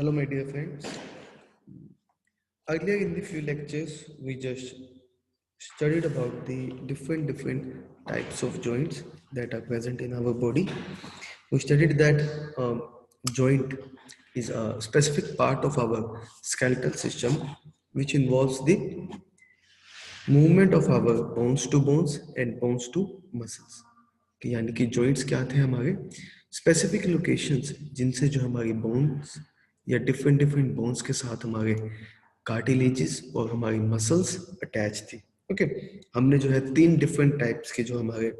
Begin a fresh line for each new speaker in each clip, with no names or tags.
Hello, my dear friends. Earlier in the few lectures, we just studied about the different types of joints that are present in our body. We studied that joint is a specific part of our skeletal system which involves the movement of our bones to bones and bones to muscles. कि यानी कि joints क्या थे हमारे specific locations जिनसे जो हमारी bones या different bones के साथ हमारे cartilages और हमारी muscles attached थी. Okay, हमने जो है 3 different types के जो हमारे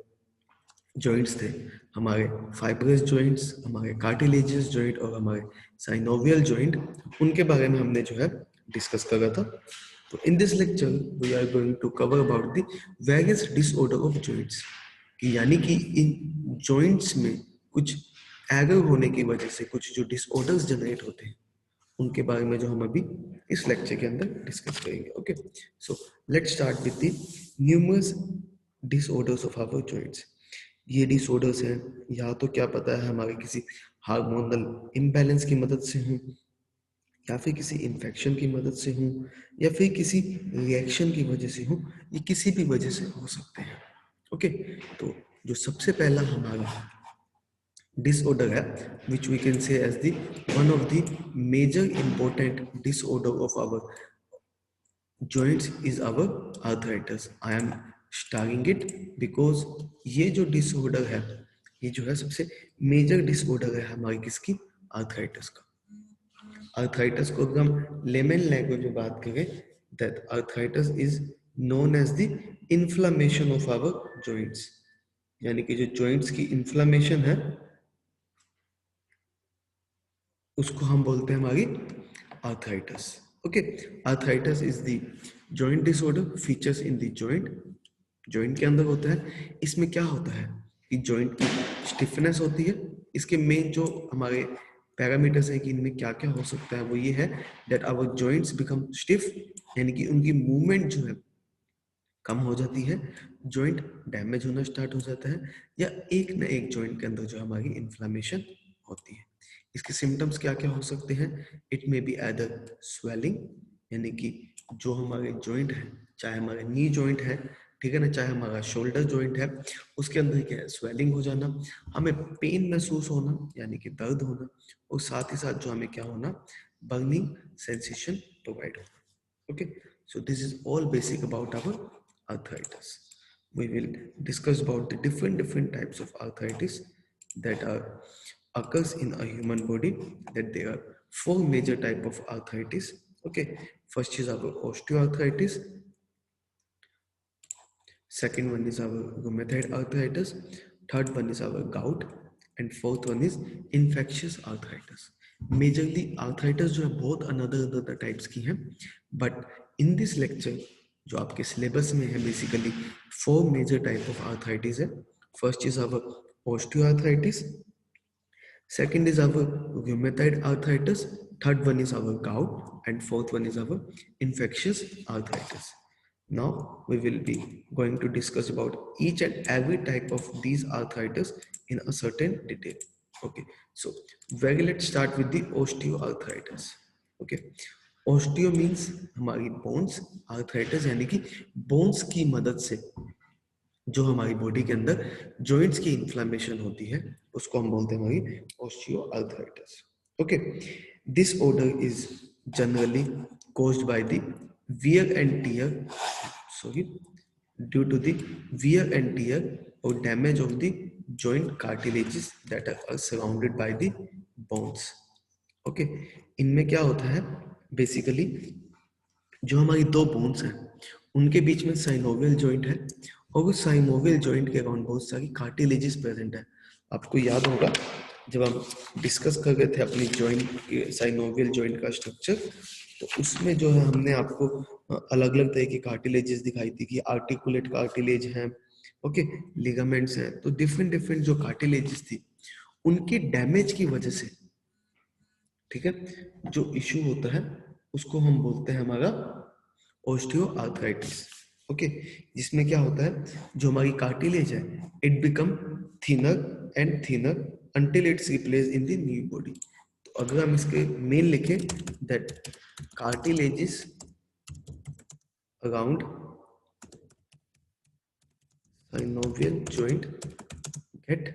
joints थे, हमारे fibrous joints, हमारे cartilaginous joint और हमारे synovial joint, उनके बारे में हमने जो है discuss करा था. तो in this lecture we are going to cover about the various disorder of joints. कि यानी कि इन joints में कुछ error होने की वजह से कुछ जो disorders generate होते हैं उनके बारे में जो हम अभी इस लेक्चर के अंदर डिस्कस करेंगे. Okay, so let's start with the numerous disorders of our joints. ये डिसऑर्डर्स हैं या तो क्या पता है हमारे किसी हार्मोनल इम्बैलेंस की मदद से हों, या फिर किसी इन्फेक्शन की मदद से हों, या फिर किसी रिएक्शन की वजह से हों, ये किसी भी वजह से हो सकते हैं. ओके, तो जो सबसे पहला हमारा disorder है which we can say as the one of the major important disorder of our joints is our arthritis. I am starting it because ये जो disorder है ये जो है सबसे major disorder है हमारी किसकी arthritis का. arthritis को अगर हम layman language में बात करें that arthritis is known as the inflammation of our joints. यानी कि जो joints की inflammation है उसको हम बोलते हैं हमारी arthritis. Okay, arthritis is the joint disorder features in the joint. joint के अंदर होता है. इसमें क्या होता है कि joint की stiffness होती है. इसके main जो हमारे पैरामीटर्स हैं कि इनमें क्या क्या हो सकता है वो ये है that our joints become stiff, यानी कि उनकी मूवमेंट जो है कम हो जाती है, joint डैमेज होना स्टार्ट हो जाता है, या एक ना एक joint के अंदर जो हमारी इन्फ्लेमेशन होती है. इसके सिम्टम्स क्या क्या हो सकते हैं. It may be either swelling, यानी कि जो हमारे जॉइंट है, चाहे हमारे नी जॉइंट है, ठीक है ना, चाहे हमारा शोल्डर जॉइंट है, उसके अंदर क्या है स्वेलिंग हो जाना, हमें पेन महसूस होना यानी कि दर्द होना, और साथ ही साथ जो हमें क्या होना बर्निंग सेंसेशन प्रोवाइड होना. Okay, so this is all basic about our arthritis. We will discuss about the different types of arthritis that occurs in a human body. That there are 4 major type of arthritis. Okay, first is our osteoarthritis, second one is our rheumatoid arthritis, third one is our gout, and fourth one is infectious arthritis. Majorly arthritis जो है बहुत another types की हैं, but in this lecture जो आपके syllabus में है basically 4 major type of arthritis है. First is our osteoarthritis, second is our rheumatoid arthritis, third one is our gout, and fourth one is our infectious arthritis. Now we will be going to discuss about each and every type of these arthritis in a certain detail. Okay, so let's start with the osteoarthritis. Okay, osteo means हमारी bones, arthritis यानी कि bones की मदद से जो हमारी body के अंदर जॉइंट्स की इन्फ्लेमेशन होती है उसको हम बोलते हैं हमारी osteoarthritis. Okay, this order is generally caused by the wear and tear, due to the wear and tear or damage of the joint cartilages that are surrounded by the bones. Okay, इनमें क्या होता है basically जो हमारी 2 bones हैं उनके बीच में synovial joint है और उस साइनोवियल जॉइंट के अराउंड बहुत सारी कार्टिलेजेस प्रेजेंट है. आपको याद होगा जब हम डिस्कस कर रहे थे अपनी जॉइंट के साइनोवियल जॉइंट का स्ट्रक्चर, तो उसमें जो है हमने आपको अलग अलग तरह की कार्टिलेजेस दिखाई थी कि आर्टिकुलेट कार्टिलेज हैं, ओके, लिगामेंट्स हैं. तो डिफरेंट जो कार्टिलेजेस थी उनकी डैमेज की वजह से, ठीक है, जो इशू होता है उसको हम बोलते हैं हमारा ओस्टियोआर्थराइटिस. ओके, जिसमें क्या होता है जो हमारी कार्टिलेज है it become thinner and thinner until it's replaced in the new body. तो तो अगर हम इसके मेन लिखें that cartilages around synovial joint get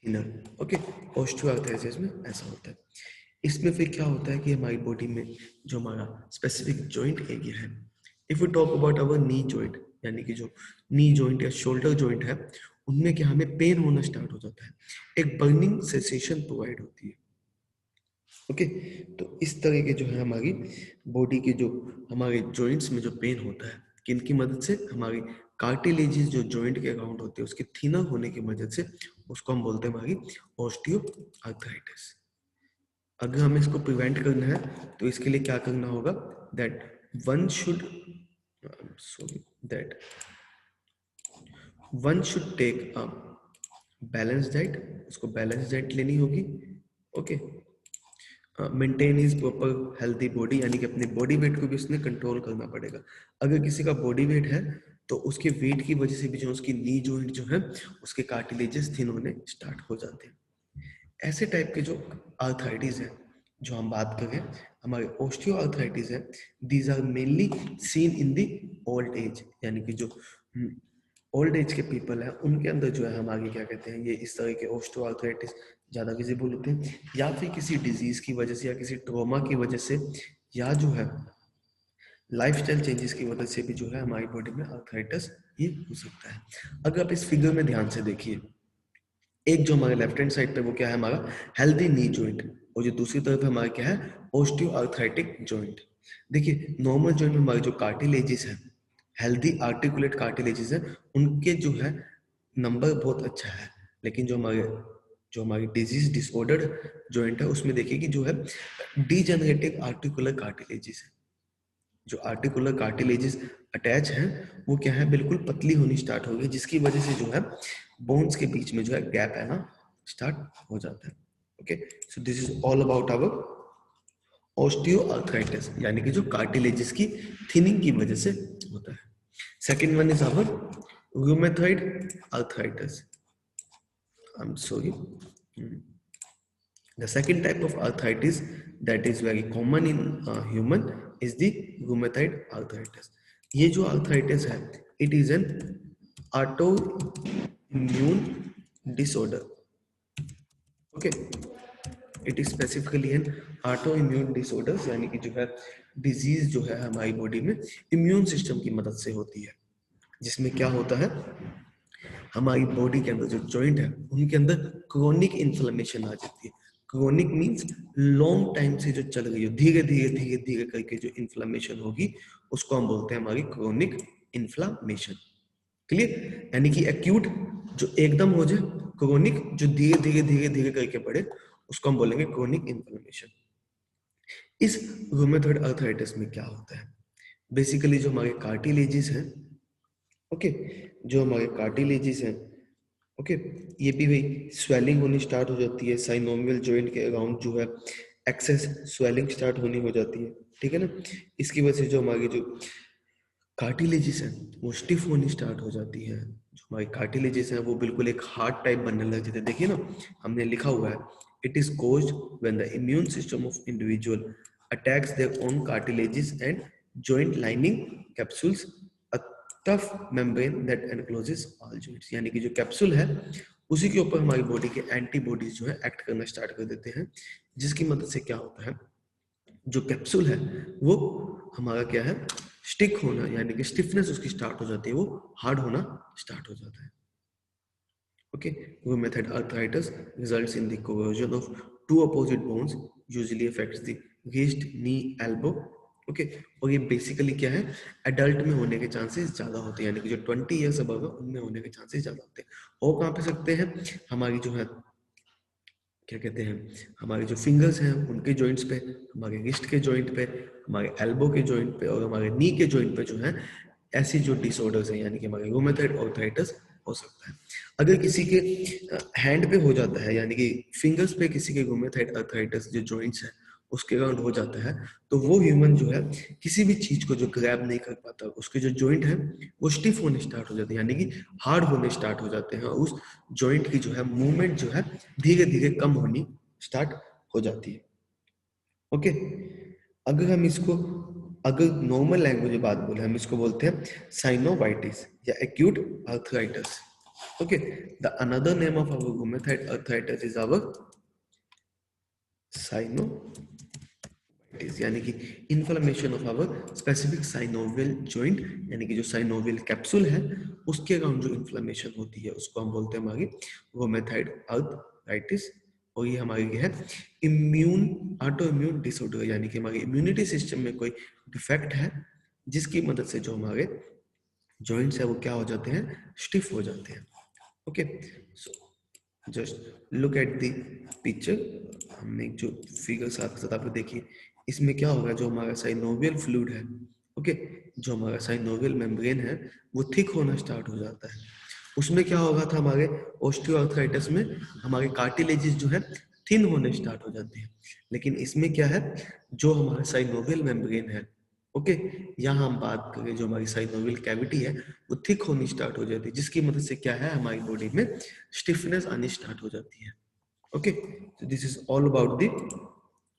thinner. Okay, osteoarthritis में ऐसा होता है. इसमें फिर क्या होता है कि हमारी बॉडी में जो हमारा स्पेसिफिक जॉइंट एरिया है, if you talk about our knee joint, यानी कि जो नी जॉइंट या शोल्डर जॉइंट है, उनमें क्या हमें पेन होना स्टार्ट हो जाता है, एक बर्निंग सेंसेशन प्रोवाइड होती है. ओके, तो इस तरह के जो है हमारी बॉडी के जो हमारे जॉइंट्स में जो पेन होता है, किनकी मदद से, हमारी कार्टिलेजेस जो जॉइंट के अराउंड होते हैं उसके थिनर होने की मदद से, उसको हम बोलते हैं हमारी ऑस्टियोआर्थराइटिस. अगर हमें इसको प्रिवेंट करना है तो इसके लिए क्या करना होगा, that one should take a balance diet. उसको बैलेंस डाइट लेनी होगी. Okay, maintain his proper healthy body, यानी कि अपने बॉडी वेट को भी उसने कंट्रोल करना पड़ेगा. अगर किसी का बॉडी वेट है तो उसके वेट की वजह से भी जो उसकी नी जॉइंट जो है उसके कार्टिलेजेस थिन होने स्टार्ट हो जाते हैं. ऐसे टाइप के जो आर्थराइटिस है जो हम बात करें, हमारे ऑस्टियोआर्थराइटिस है, these are mainly seen in the old age, यानी कि जो ओल्ड एज के पीपल है उनके अंदर जो है हमारे क्या कहते हैं, ये इस तरह के ऑस्टियोआर्थराइटिस ज़्यादा विजिबल होते हैं, या फिर किसी डिजीज की वजह से या किसी ट्रॉमा की वजह से, या जो है लाइफस्टाइल चेंजेस की वजह से भी जो है हमारी बॉडी में आर्थराइटिस ये हो सकता है. अगर आप इस फिगर में ध्यान से देखिए, एक जो हमारे लेफ्ट हैंड साइड पे वो क्या है हमारा हेल्दी नी जॉइंट, और जो दूसरी तरफ हमारा क्या है ऑस्टियोआर्थराइटिक जॉइंट. देखिए नॉर्मल जॉइंट में हमारे जो कार्टिलेजेस है, हेल्दी आर्टिकुलेट कार्टिलेजेस है, उनके जो है नंबर बहुत अच्छा है. लेकिन जो हमारी डिजीज डिसऑर्डर्ड जॉइंट है उसमें देखिए कि जो है डीजेनरेटिव आर्टिकुलर कार्टिलेजेस है. जो आर्टिकुलर कार्टिलेजेस अटैच हैं वो क्या है बिल्कुल पतली होनी स्टार्ट हो गई, जिसकी वजह से जो है बोन्स के बीच में जो है गैप है ना स्टार्ट हो जाता है. Okay, so this is all about our osteoarthritis, यानी कि जो कार्टिलेजेस की थिनिंग की वजह से होता है. Second one is our rheumatoid arthritis. I am sorry. The second type of arthritis that is very common in human is the rheumatoid arthritis. ये जो arthritis है, it is an autoimmune disorder. Okay, it is specifically an autoimmune disorder, यानी कि जो है disease जो है हमारी body में immune system की मदद से होती है, जिसमें क्या होता है हमारी बॉडी के अंदर जो जॉइंट है उनके अंदर क्रोनिक इन्फ्लेमेशन आ जाती है. क्रोनिक मींस लॉन्ग टाइम से जो चल रही हो, धीरे धीरे धीरे धीरे करके जो इन्फ्लेमेशन होगी उसको हम बोलते हैं हमारी क्रोनिक इन्फ्लेमेशन. क्लियर, यानी कि एक्यूट जो एकदम हो जाए, क्रोनिक जो धीरे धीरे धीरे धीरे करके बढ़े, उसको हम बोलेंगे क्रोनिक इन्फ्लेमेशन. इस रूमेटॉइड आर्थराइटिस में क्या होता है, बेसिकली जो हमारे कार्टिलेजेस हैं, ओके, जो हमारे कार्टिलेजेस हैं, ओके, ये भी वही स्वेलिंग होनी स्टार्ट हो जाती है. साइनोवियल जॉइंट के अराउंड जो है एक्सेस स्वेलिंग स्टार्ट होनी हो जाती है. ठीक है ना, इसकी वजह से जो हमारी जो कार्टिलेजेस हैं वो स्टिफ होनी स्टार्ट हो जाती है. जो हमारी कार्टिलेजेस हैं वो बिल्कुल एक हार्ड टाइप बनने लग जाते हैं. देखिए ना, हमने लिखा हुआ है it is caused when the immune system of individual attacks their own cartilages and joint lining capsules tough membrane that encloses all joints. यानी कि जो कैप्सूल है उसी के ऊपर हमारी बॉडी के एंटीबॉडीज जो है एक्ट करना स्टार्ट कर देते हैं, जिसकी मदद से क्या होता है जो कैप्सूल है वो हमारा क्या है स्टिक होना, यानी कि स्टिफनेस उसकी स्टार्ट हो जाती है, वो हार्ड होना स्टार्ट हो जाता है. Okay, rheumatoid arthritis results in the corrosion of two opposite bones, usually affects the wrist, knee, elbow. Okay, और ये बेसिकली क्या है एडल्ट में होने के चांसेस ज्यादा होते हैं, यानी कि जो 20 ईयर्स अबव है उनमें होने के चांसेस ज्यादा होते हैं. और कहाँ पे सकते हैं, हमारी जो है क्या कहते हैं हमारे जो फिंगर्स हैं उनके जॉइंट्स पे, हमारे रिस्ट के जॉइंट पे, हमारे एल्बो के जॉइंट पे और हमारे नी के जॉइंट पे जो है ऐसी जो डिसऑर्डर्स हैं, यानी कि हमारे रूमेटॉइड आर्थराइटिस हो सकता है. अगर किसी के हैंड पे हो जाता है, यानी कि फिंगर्स पे किसी के रूमेटॉइड आर्थराइटिस जो जॉइंट्स है उसके अराउंड हो जाता है, तो वो ह्यूमन जो है किसी भी चीज को जो ग्रैब नहीं कर पाता, उसके जो जॉइंट है वो स्टिफ होने स्टार्ट हो जाते हैं, यानी कि हार्ड होने स्टार्ट हो जाते हैं, और उस जॉइंट की जो है मूवमेंट जो है धीरे धीरे कम होनी स्टार्ट हो जाती है। ओके, अगर हम इसको, अगर नॉर्मल लैंग्वेज में बात बोले, हम इसको बोलते हैं साइनोवाइटिस या acute arthritis. Okay, the another name of our rheumatoid arthritis is our synovitis, यानी कि inflammation of our specific synovial joint, यानी कि जो साइनोवियल कैप्सूल है उसके अराउंड जो इन्फ्लेमेशन होती है उसको हम बोलते हैं हमारी रूमेटॉइड आर्थराइटिस। और ये हमारी है इम्यून ऑटो इम्यून डिसऑर्डर, यानी कि हमारी इम्यूनिटी सिस्टम में कोई डिफेक्ट है जिसकी मदद से जो हमारे जॉइंट्स है वो क्या हो जाते हैं, स्टिफ हो जाते हैं। Okay, so just look at the picture. हमने जो फिगर साथ साथ आप देखिए, इसमें क्या होगा, जो हमारा साइनोवियल फ्लूइड है, ओके, जो हमारा साइनोवियल मेम्ब्रेन है वो थिक होना स्टार्ट हो जाता है। उसमें क्या होगा था, हमारे ऑस्टियोआर्थराइटिस में हमारे कार्टिलेजेस जो है थिन होने स्टार्ट हो जाते हैं। लेकिन इसमें क्या है, जो हमारा साइनोवियल मेम्ब्रेन है, ओके, यहाँ हम बात करें जो हमारी साइनोवियल कैविटी है वो थिक होनी स्टार्ट हो जाती है, जिसकी मदद से क्या है, हमारी बॉडी में स्टिफनेस आनी स्टार्ट हो जाती है। Okay, so this is all about the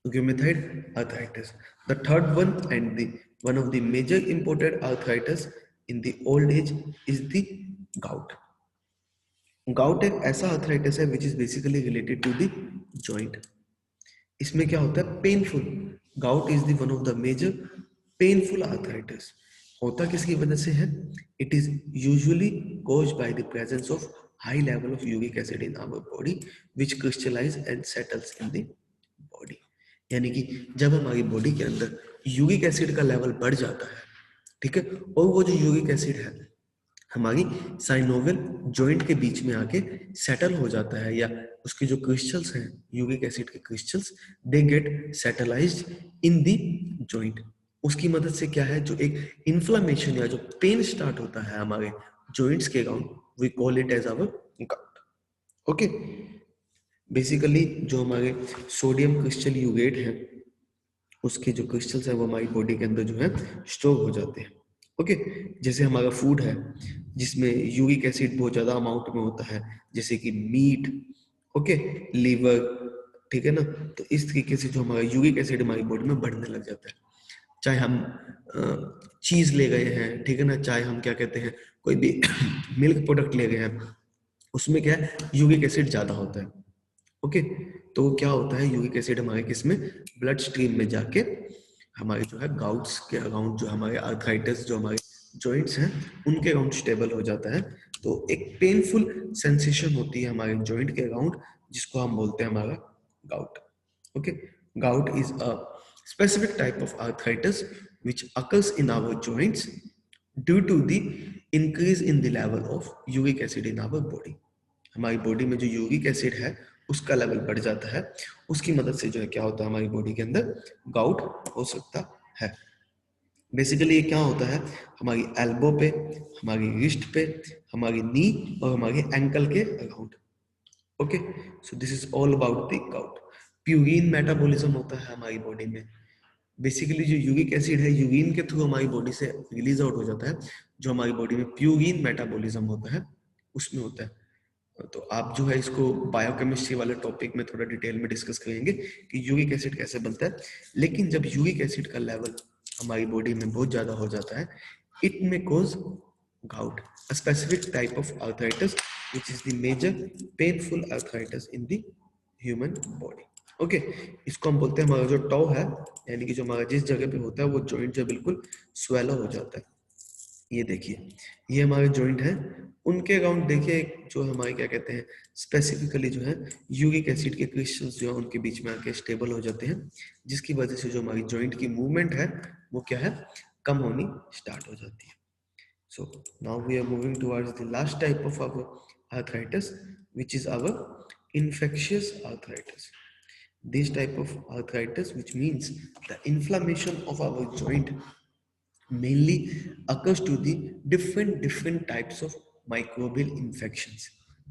rheumatoid arthritis. The third one and the one of the major important arthritis in the old age is the gout. Gout एक ऐसा arthritis है which is basically related to the joint. इसमें क्या होता है, painful. Gout is the one of the major painful arthritis. होता किसकी वजह से है, it is usually caused by the presence of high level of uric acid in our body which crystallise and settles in the body. यानी कि जब हमारी body के अंदर यूरिक एसिड का लेवल बढ़ जाता है, ठीक है, और वो जो यूरिक एसिड है हमारी साइनोवियल जॉइंट के बीच में आके सेटल हो जाता है, या उसके जो क्रिस्टल्स हैं यूरिक एसिड के crystals, they get settled in the joint. उसकी मदद से क्या है, जो एक इन्फ्लेमेशन या जो पेन स्टार्ट होता है हमारे जॉइंट्स के around, we call it as our gout. Okay, basically जो हमारे सोडियम क्रिस्टल यूरेट है उसके जो क्रिस्टल्स है वो हमारी बॉडी के अंदर जो है स्टोर हो जाते हैं। ओके, जैसे हमारा फूड है जिसमें यूरिक एसिड बहुत ज्यादा अमाउंट में होता है, जैसे कि मीट, ओके, लीवर, ठीक है ना, तो इस तरीके से जो हमारा यूरिक एसिड हमारी बॉडी में बढ़ने लग जाता है। चाहे हम चीज ले गए हैं, ठीक है ना, चाहे हम क्या कहते हैं कोई भी मिल्क प्रोडक्ट ले गए हैं, उसमें क्या है यूरिक एसिड ज्यादा होता है। ओके, तो क्या होता है, यूरिक एसिड हमारे किसमें, ब्लड स्ट्रीम में जाके हमारे जो है गाउट्स के अराउंड, जो हमारे आर्थराइटिस, जो हमारे जॉइंट्स हैं उनके अराउंड स्टेबल हो जाता है। तो एक पेनफुल सेंसेशन होती है हमारे जॉइंट के अराउंड, जिसको हम बोलते हैं हमारा gout. Okay, gout is a specific type of arthritis which occurs in our joints due to the increase in the level of uric acid in our body। हमारी बॉडी में जो यूरिक एसिड है उसका लेवल बढ़ जाता है, उसकी मदद से जो है क्या होता है, हमारी बॉडी के अंदर गाउट हो सकता है। बेसिकली ये क्या होता है, हमारी एल्बो पे, हमारी रिस्ट पे, हमारी नी और हमारे एंकल के around. Okay, so this is all about the gout. Purine metabolism होता है हमारी बॉडी में। बेसिकली जो यूरिक एसिड है यूरिन के थ्रू हमारी बॉडी से रिलीज आउट हो जाता है, जो हमारी बॉडी में प्यूरिन मेटाबॉलिज्म होता है उसमें होता है। तो आप जो है इसको बायोकेमिस्ट्री वाले टॉपिक में थोड़ा डिटेल में डिस्कस करेंगे कि यूरिक एसिड कैसे बनता है। लेकिन जब यूरिक एसिड का लेवल हमारी बॉडी में बहुत ज्यादा हो जाता है, इट में cause gout, a specific type of arthritis which is the major painful arthritis in the human body। Okay, इसको हम बोलते हैं हमारा जो टॉ है, यानी कि जो हमारा जिस जगह पे होता है वो जॉइंट जो बिल्कुल स्वेलो हो जाता है। ये देखिए, ये हमारे जॉइंट है, उनके अराउंड देखिए जो हमारे क्या कहते हैं स्पेसिफिकली जो है यूरिक एसिड के क्रिस्टल्स जो है उनके बीच में आके स्टेबल हो जाते हैं, जिसकी वजह से जो हमारी जॉइंट की मूवमेंट है वो क्या है, कम होनी स्टार्ट हो जाती है। So now we are moving towards the last type of our arthritis, which is our infectious arthritis. This type of arthritis, which means the inflammation of our joint, mainly occurs to the different types of microbial infections।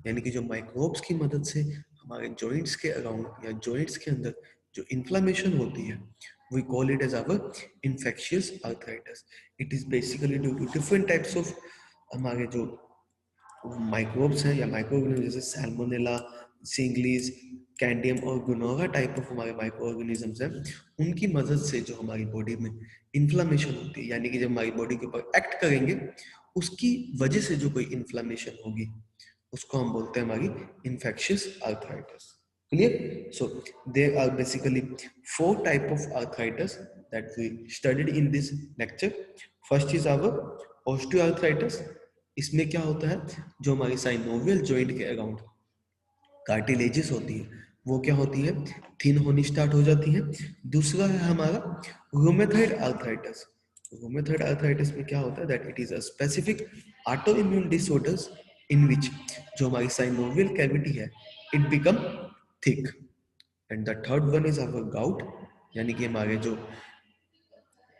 यानी कि जो microbes की मदद से हमारे joints के around या joints के अंदर जो इन्फ्लामेशन होती है, we call it as our infectious arthritis। it is basically due to different types of हमारे जो माइक्रोब्स हैं या माइक्रोऑर्गेनिज्म, जैसे सैल्मोनेला, सिंगलीज, कैंडियम और गुनोरा टाइप ऑफ हमारे माइक्रो ऑर्गेनिजम्स हैं, उनकी मदद से जो हमारी बॉडी में इन्फ्लामेशन होती है, यानी कि जब हमारी बॉडी के ऊपर एक्ट करेंगे उसकी वजह से जो कोई इन्फ्लामेशन होगी उसको हम बोलते हैं हमारी infectious arthritis. Clear? So there are basically 4 types of arthritis that we studied in this lecture. First is our osteoarthritis. इसमें क्या होता है, जो हमारी साइनोवियल जॉइंट के अराउंड कार्टिलेजेस होती है वो क्या होती है, थिन होनी स्टार्ट हो जाती है। दूसरा है हमारा रूमेटॉइड आर्थराइटिस। रूमेटॉइड आर्थराइटिस में क्या होता है, that it is a specific autoimmune disorders in which जो हमारी साइनोवियल कैविटी है it become thick. And the third one is our gout, यानी कि हमारे जो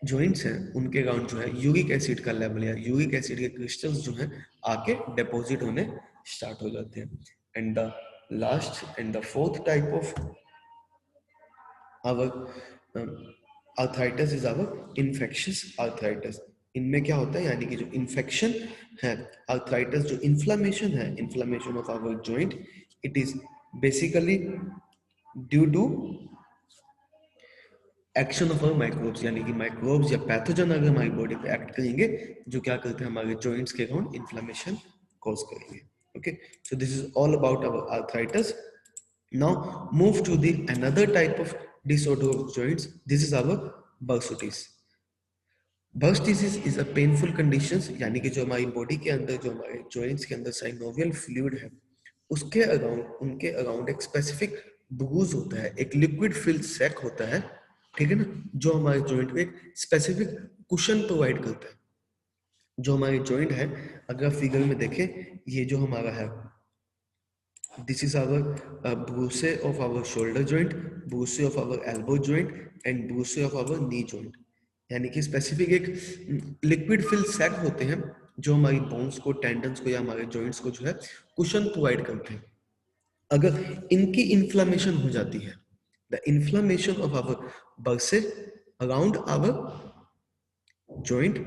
जॉइंट्स हैं उनके अराउंड जो है यूरिक एसिड का लेवल या यूरिक एसिड के क्रिस्टल्स जो हैं आके डिपॉजिट होने स्टार्ट हो जाते हैं। And the last and the fourth type of our arthritis is our infectious arthritis. इनमें क्या होता है, यानी कि जो इन्फेक्शन है, आर्थराइटिस जो इन्फ्लामेशन है, inflammation of our joint, it is basically due to action of our microbes, यानी कि माइक्रोब्स या पैथोजन अगर हमारी बॉडी पे एक्ट करेंगे जो क्या करते हैं हमारे जॉइंट्स के अराउंड इन्फ्लेमेशन कॉज करेंगे। Okay, so this is all about our arthritis. Now move to the another type of disorder of joints, this is our bursitis. Bursitis is a painful condition, यानी कि जो हमारी body के अंदर जो हमारे joints के अंदर साइनोवियल फ्लूइड है उसके अराउंड, उनके अराउंड एक स्पेसिफिक बुगूज होता है, एक लिक्विड फिल्ड सैक होता है, ठीक है ना, जो हमारे जॉइंट में एक स्पेसिफिक कुशन प्रोवाइड करता है। जो हमारे जॉइंट है, अगर आप फिगर में देखें, ये जो हमारा है, this is our bursae of our shoulder joint, bursae of our elbow joint and bursae of our knee joint, यानी कि स्पेसिफिक एक लिक्विड फिल्ड सैक होते हैं जो हमारी बोन्स को, टेंडन्स को या हमारे जॉइंट्स को जो है कुशन प्रोवाइड करते हैं। अगर इनकी इन्फ्लामेशन हो जाती है, the inflammation of our bursae around our joint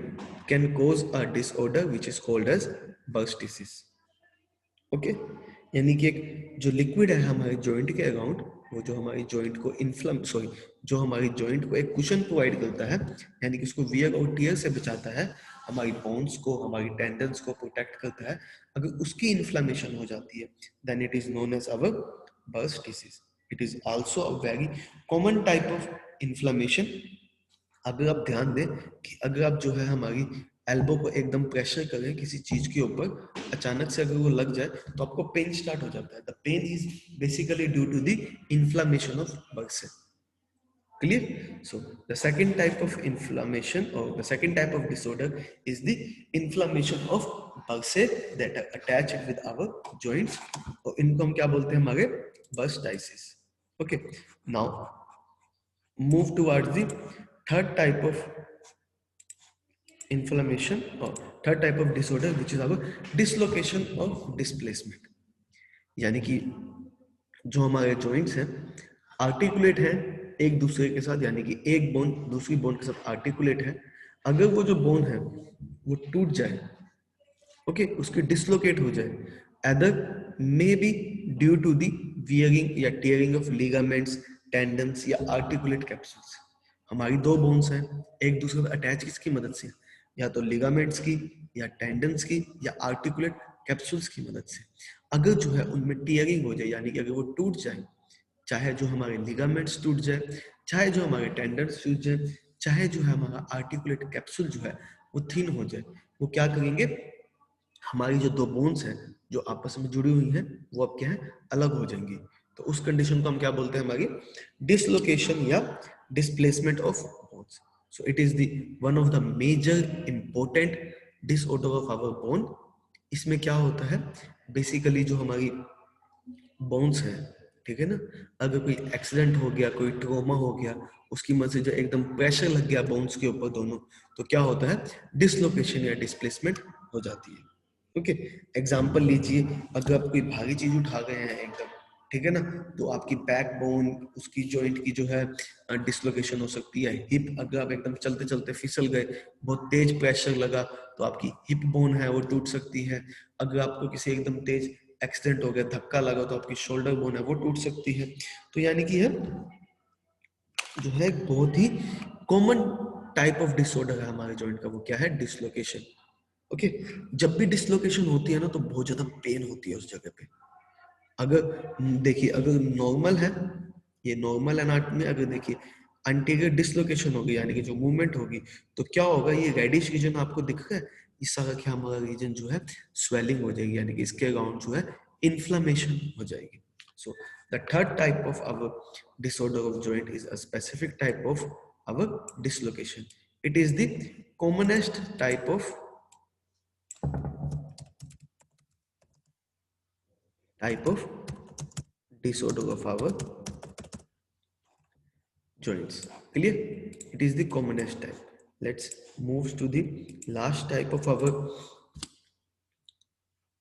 can cause a disorder which is called as bursitis. Okay, यानी कि एक जो लिक्विड है हमारे जॉइंट के अराउंड, वो जो हमारी जॉइंट को जो हमारी जॉइंट को एक कुशन प्रोवाइड करता है, यानी कि उसको वियर और टियर से बचाता है, हमारी बोन्स को, हमारी टेंडन्स को प्रोटेक्ट करता है। अगर उसकी इन्फ्लेमेशन हो जाती है then it is known as our bursitis. It is also a very common type of inflammation. अगर आप ध्यान दें कि अगर आप जो है हमारी एल्बो को एकदम प्रेशर करें किसी चीज के ऊपर, अचानक से अगर वो लग जाए तो आपको पेन स्टार्ट हो जाता है। The pain is basically due to the inflammation of bursae. Clear? So the second type of inflammation or the second type of disorder is the inflammation of bursae that are attached with our joints, और इनको हम क्या बोलते हैं, हमारे bursitis. Okay, now move towards the third type of inflammation or third type of disorder which is our dislocation or displacement। यानी कि जो हमारे जॉइंट्स हैं आर्टिकुलेट हैं एक दूसरे के साथ, यानी कि एक बोन दूसरी बोन के साथ आर्टिकुलेट है। अगर वो जो बोन है वो टूट जाए, ओके, उसकी डिसलोकेट हो जाए, other may be due to the wearing या टियरिंग ऑफ लिगामेंट्स, टेंडन्स या आर्टिकुलेट कैप्सूल्स। हमारी दो बोन्स हैं एक दूसरे पर अटैच किसकी मदद से, या तो लिगामेंट्स की या टेंडन्स की या आर्टिकुलेट कैप्सूल्स की मदद से। अगर जो है उनमें टियरिंग हो जाए, यानी कि अगर वो टूट जाए, चाहे जो हमारे लिगामेंट्स टूट जाए, चाहे जो हमारे टेंडन्स टूट जाए, चाहे जो है हमारा आर्टिकुलेट कैप्सूल जो है वो थिन हो जाए, वो क्या करेंगे, हमारी जो दो बोन्स हैं जो आपस में जुड़ी हुई हैं वो अब क्या है, अलग हो जाएंगी। तो उस कंडीशन को हम क्या बोलते हैं, हमारी डिसलोकेशन या displacement of bones. So it is the one of the major important disorder of our bone. इसमें क्या होता है, बेसिकली जो हमारी बोन्स है, ठीक है ना, अगर कोई एक्सीडेंट हो गया, कोई ट्रॉमा हो गया, उसकी वजह से जो एकदम प्रेशर लग गया बोन्स के ऊपर दोनों, तो क्या होता है, डिसलोकेशन या डिस्प्लेसमेंट हो जाती है। ओके, एग्जांपल लीजिए, अगर आप कोई भारी चीज उठा गए हैं एकदम, ठीक है ना, तो आपकी बैक बोन, उसकी जॉइंट की जो है डिसलोकेशन हो सकती है। हिप, अगर आप एकदम चलते चलते फिसल गए, बहुत तेज प्रेशर लगा, तो आपकी हिप बोन है वो टूट सकती है। अगर आपको किसी एकदम तेज एक्सीडेंट हो गया, धक्का लगा तो आपकी शोल्डर बोन है वो टूट सकती है। तो यानी कि है जो है बहुत ही कॉमन टाइप ऑफ डिसऑर्डर है हमारे जॉइंट का, वो क्या है, डिसलोकेशन। ओके, जब भी डिसलोकेशन होती है ना तो बहुत ज्यादा पेन होती है उस जगह पे। अगर देखिए, अगर नॉर्मल है, ये नॉर्मल एनाटॉमी, अगर देखिए अंटीरियर डिसलोकेशन होगी यानी कि जो मूवमेंट होगी, तो क्या होगा, ये रेडिश रीजन आपको दिख रहा है, इस सारा क्या हमारा रीजन जो है स्वेलिंग हो जाएगी, यानी कि इसके अराउंड जो है इन्फ्लामेशन हो जाएगी। So the third type of our disorder of joint is a specific type of our dislocation. It is the commonest type of disorder of our joints. Clear? It is the commonest type. Let's move to the last type of our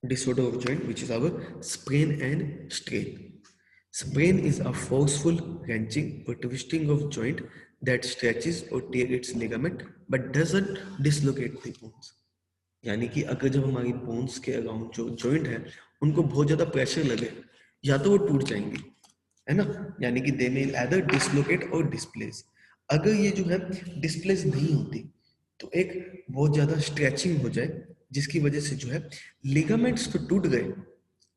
disorder of joint, which is our sprain and strain. Sprain is a forceful wrenching or twisting of joint that stretches or tear its ligament but doesn't dislocate the bones. यानी कि अगर जब हमारी bones के around जो joint है उनको बहुत ज्यादा प्रेशर लगे, या तो वो टूट जाएंगी, है ना, यानी कि दे में either डिसलोकेट और डिस्प्लेस। अगर ये जो है डिस्प्लेस नहीं होती तो एक बहुत ज्यादा स्ट्रेचिंग हो जाए जिसकी वजह से जो है लिगामेंट्स तो टूट गए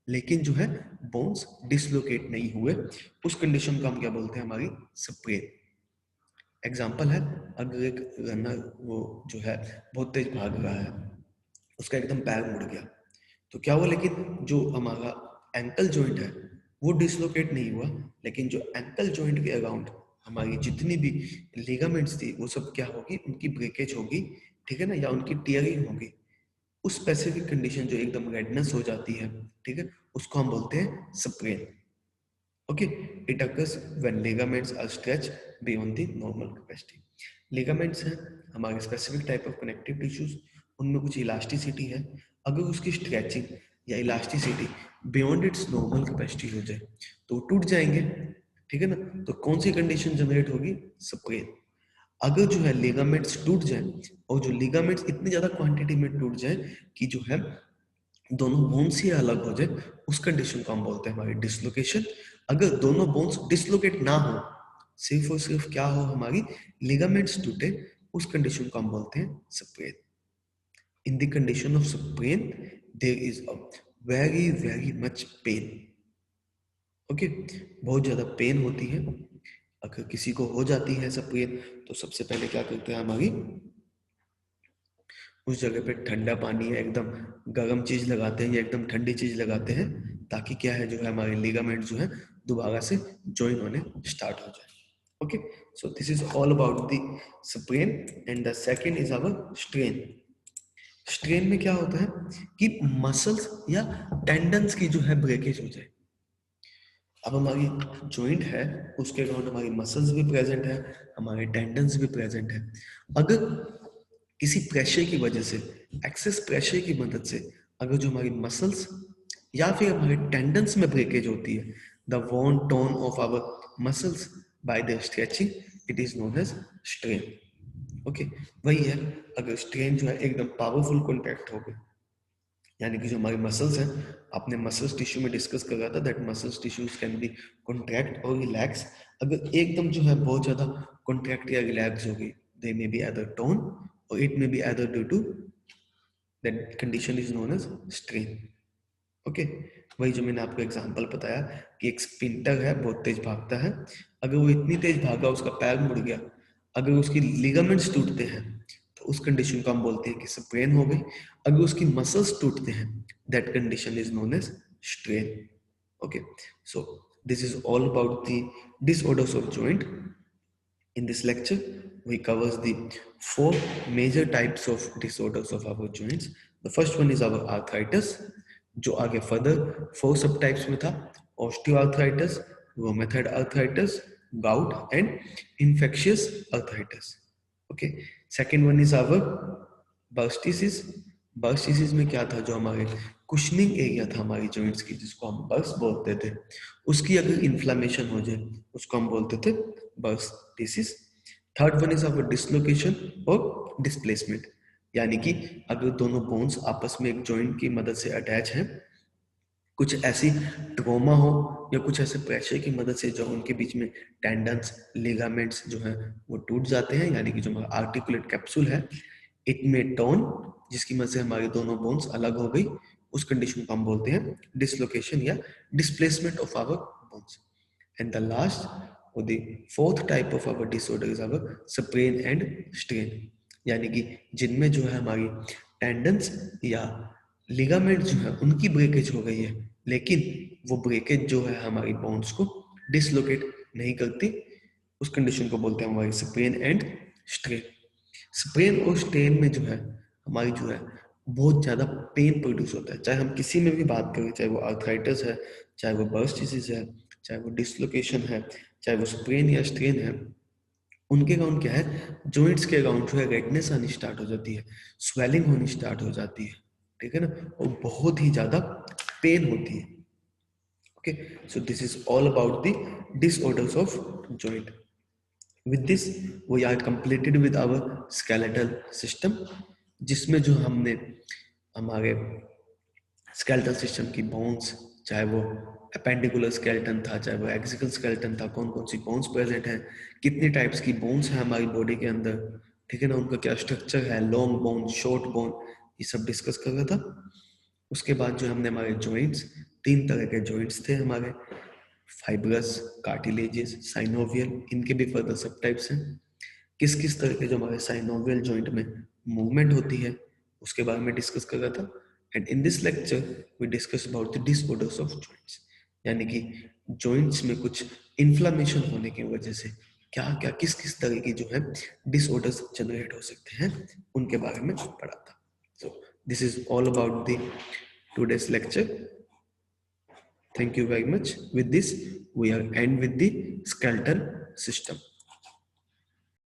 लेकिन जो है बोन्स डिसलोकेट नहीं हुए, उस कंडीशन को हम क्या बोलते हैं, हमारी स्प्रेन। एग्जाम्पल है, अगर एक रनर वो जो है बहुत तेज भाग रहा है, उसका एकदम पैर मुड़ गया तो क्या हुआ, लेकिन जो हमारा एंकल जॉइंट है वो डिसलोकेट नहीं हुआ, लेकिन जो एंकल जॉइंट के अराउंड हमारी जितनी भी लिगामेंट्स थी वो सब क्या होगी, उनकी ब्रेकेज होगी, ठीक है ना, या उनकी टियरिंग होगी। उस स्पेसिफिक कंडीशन जो एकदम रेडनेस हो जाती है, ठीक है, उसको हम बोलते हैं sprain. Okay, it occurs when ligaments are stretch beyond the normal capacity. Ligaments हैं हमारे specific type of connective tissues, उनमें कुछ इलास्टिसिटी है, अगर उसकी स्ट्रेचिंग या elasticity beyond its normal capacity हो जाए तो वो टूट जाएंगे, ठीक है ना। तो कौन सी कंडीशन जनरेट होगी, स्प्रेन। अगर जो है लिगामेंट्स टूट जाए और जो लिगामेंट्स इतनी ज्यादा क्वांटिटी में टूट जाए कि जो है दोनों बोन्स ही अलग हो जाए, उस कंडीशन को हम बोलते हैं हमारी डिसलोकेशन। अगर दोनों बोन्स डिसलोकेट ना हो, सिर्फ और सिर्फ क्या हो, हमारी लिगामेंट्स टूटे, उस कंडीशन को हम बोलते हैं sprain. In the condition of sprain there is a very very much pain. Okay, बहुत ज्यादा पेन होती है। अगर किसी को हो जाती है स्प्रेन तो सबसे पहले क्या करते हैं, हमारी उस जगह पे ठंडा पानी है, एकदम गर्म चीज लगाते हैं या एकदम ठंडी चीज लगाते हैं, ताकि क्या है जो है हमारे लिगामेंट जो है दोबारा से ज्वाइन होने स्टार्ट हो जाए। Okay, so this is all about the sprain and the second is our strain. Strain में क्या होता है कि मसल्स या टेंडन्स की जो है ब्रेकेज हो जाए। अब हमारी जॉइंट है उसके अराउंड हमारी मसल्स भी प्रेजेंट है, हमारे टेंडन्स भी प्रेजेंट है। अगर किसी प्रेशर की वजह से, एक्सेस प्रेशर की मदद से अगर जो हमारी मसल्स या फिर हमारे टेंडन्स में ब्रेकेज होती है, the one tone of our muscles by the stretching, it is known as strain. Okay, वही है, अगर स्ट्रेन जो है एकदम पावरफुल कॉन्ट्रैक्ट हो गई, यानी कि जो हमारी मसल्स हैं, आपने मसल्स टिश्यू में डिस्कस करा था that muscles tissues can be contract और रिलैक्स। अगर एकदम जो है बहुत ज्यादा कॉन्ट्रैक्ट या रिलैक्स हो गई, they may be either torn और it may be either due to that condition is known as strain. Okay, वही जो मैंने आपको एग्जांपल बताया कि एक स्प्रिंटर है बहुत तेज भागता है, अगर वो इतनी तेज भागा उसका पैर मुड़ गया, अगर उसकी लिगामेंट्स टूटते हैं तो उस कंडीशन को हम बोलते हैं कि स्प्रेन हो गई। अगर उसकी मसल्स टूटते हैं, that condition is known as strain. Okay, so this is all about the disorders of joint. In this lecture, we covers the four major types of disorders of our joints. The first one is our arthritis, जो आगे further four subtypes में था, osteoarthritis, rheumatoid arthritis, gout and infectious arthritis. Okay, second one is our bursitis. बर्सिसिस में क्या था, जो हमारे cushioning area था हमारी जॉइंट्स की, जिसको हम बर्स बोलते थे, उसकी अगर इन्फ्लामेशन हो जाए उसको हम बोलते थे bursitis. Third one is our dislocation और डिस्प्लेसमेंट, यानी कि अगर दोनों बोन्स आपस में एक जॉइंट की मदद से अटैच हैं, कुछ ऐसी ट्रॉमा हो या कुछ ऐसे प्रेशर की मदद से जो उनके बीच में टेंडन्स लिगामेंट्स जो हैं वो टूट जाते हैं, यानी कि जो हमारा आर्टिकुलेट कैप्सूल है इट में टोन, जिसकी वजह से हमारे दोनों बोन्स अलग हो गई, उस कंडीशन को हम बोलते हैं डिसलोकेशन या displacement of our bones. And the last और the fourth type of our disorder is our sprain and strain, यानी कि जिनमें जो है हमारी टेंडन्स या लिगामेंट जो है उनकी ब्रेकेज हो गई है, लेकिन वो ब्रेकेज जो है हमारी बोन्स को डिसलोकेट नहीं करती, उस कंडीशन को बोलते हैं हमारी स्प्रेन एंड स्ट्रेन। स्प्रेन और स्ट्रेन में जो है हमारी जो है बहुत ज़्यादा पेन प्रोड्यूस होता है, चाहे हम किसी में भी बात करें, चाहे वो आर्थराइटिस है, चाहे वो बर्स्ट डिसीज है, चाहे वो डिसलोकेशन है, चाहे वो स्प्रेन या स्ट्रेन है, उनके अराउंड क्या है, जॉइंट्स के अराउंड जो है रेडनेस आनी स्टार्ट हो जाती है, स्वेलिंग होनी स्टार्ट हो जाती है, ठीक है ना, और बहुत ही ज़्यादा पेन होती है। Okay, so this is all about the disorders of joint. With this, we are completed with our skeletal system, जिसमें जो हमने हमारे स्केलेटल सिस्टम की बोन्स, चाहे वो अपेंडिकुलर स्केलेटन था, चाहे वो एक्सिकल स्केलेटन था, कौन कौन सी बोन्स प्रेजेंट हैं, कितनी टाइप्स की बोन्स हैं हमारी बॉडी के अंदर, ठीक है ना, उनका क्या स्ट्रक्चर है, लॉन्ग बोन, शॉर्ट बोन, ये सब डिस्कस कर रहा था। उसके बाद जो हमने हमारे जॉइंट्स, 3 तरह के जॉइंट्स थे हमारे, फाइब्रस, कार्टिलेजेस, साइनोवियल, इनके भी फर्दर सब टाइप्स हैं। किस किस तरह के जो हमारे साइनोवियल जॉइंट में मूवमेंट होती है उसके बारे में डिस्कस कर रहा था। And in this lecture we discuss about the disorders of joints, यानी कि जॉइंट्स में कुछ इन्फ्लामेशन होने की वजह से क्या क्या किस किस तरह की जो है डिसऑर्डर्स जनरेट हो सकते हैं, उनके बारे में पढ़ा था। सो this is all about the today's lecture. Thank you very much. With this, we are end with the skeletal system.